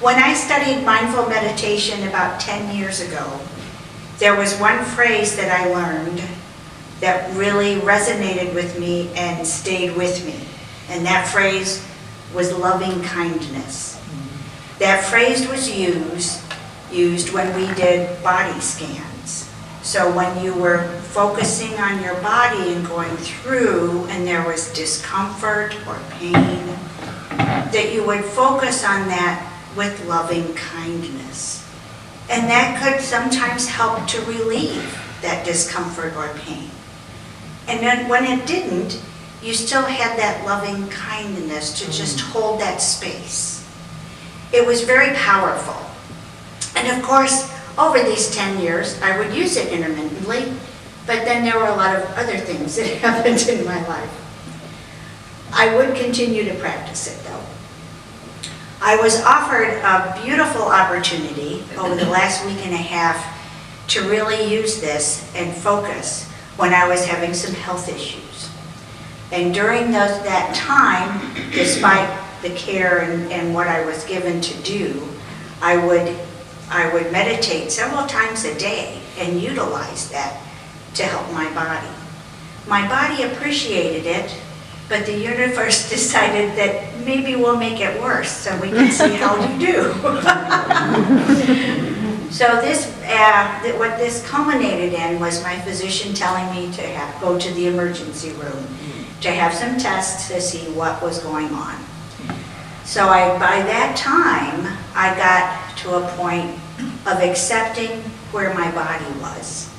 When I studied mindful meditation about 10 years ago, there was one phrase that I learned that really resonated with me and stayed with me. And that phrase was loving kindness. That phrase was used when we did body scans. So when you were focusing on your body and going through and there was discomfort or pain, that you would focus on that with loving kindness. And that could sometimes help to relieve that discomfort or pain. And then when it didn't, you still had that loving kindness to just hold that space. It was very powerful. And of course, over these 10 years, I would use it intermittently, but then there were a lot of other things that happened in my life. I would continue to practice it though. I was offered a beautiful opportunity over the last week and a half to really use this and focus when I was having some health issues. And during that time, despite the care and what I was given to do, I would meditate several times a day and utilize that to help my body. My body appreciated it, but the universe decided that maybe we'll make it worse so we can see how you do. So what this culminated in was my physician telling me to go to the emergency room to have some tests to see what was going on. So by that time, I got to a point of accepting where my body was,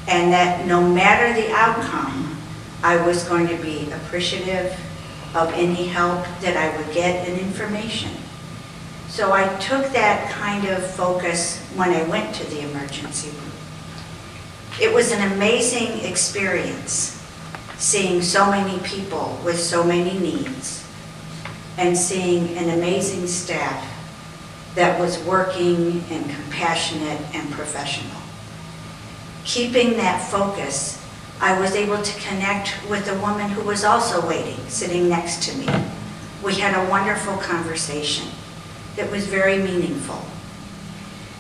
and that no matter the outcome, I was going to be appreciative of any help that I would get and information. So I took that kind of focus when I went to the emergency room. It was an amazing experience seeing so many people with so many needs and seeing an amazing staff that was working and compassionate and professional. Keeping that focus, I was able to connect with a woman who was also waiting, sitting next to me. We had a wonderful conversation that was very meaningful.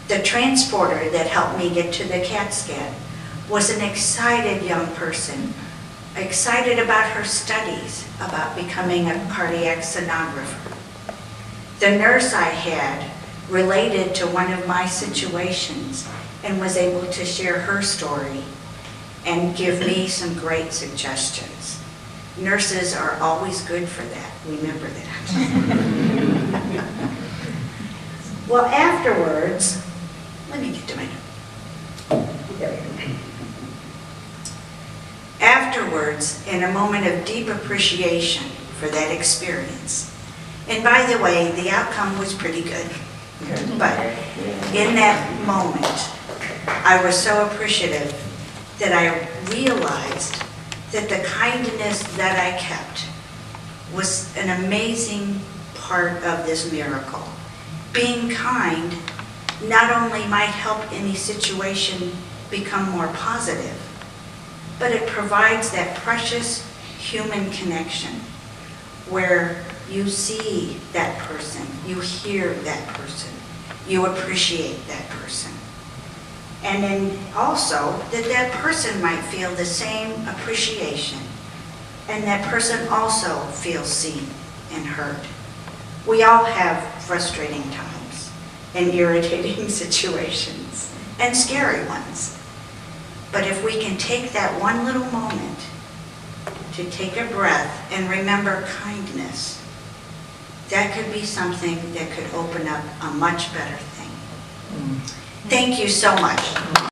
The transporter that helped me get to the CAT scan was an excited young person, excited about her studies, about becoming a cardiac sonographer. The nurse I had related to one of my situations and was able to share her story and give me some great suggestions. Nurses are always good for that, remember that. Well, afterwards, let me get to my note. There we go. Afterwards, in a moment of deep appreciation for that experience, and by the way, the outcome was pretty good, but in that moment, I was so appreciative that I realized that the kindness that I kept was an amazing part of this miracle. Being kind not only might help any situation become more positive, but it provides that precious human connection where you see that person, you hear that person, you appreciate that person. And then also that person might feel the same appreciation, and that person also feels seen and heard. We all have frustrating times and irritating situations and scary ones. But if we can take that one little moment to take a breath and remember kindness, that could be something that could open up a much better thing. Thank you so much.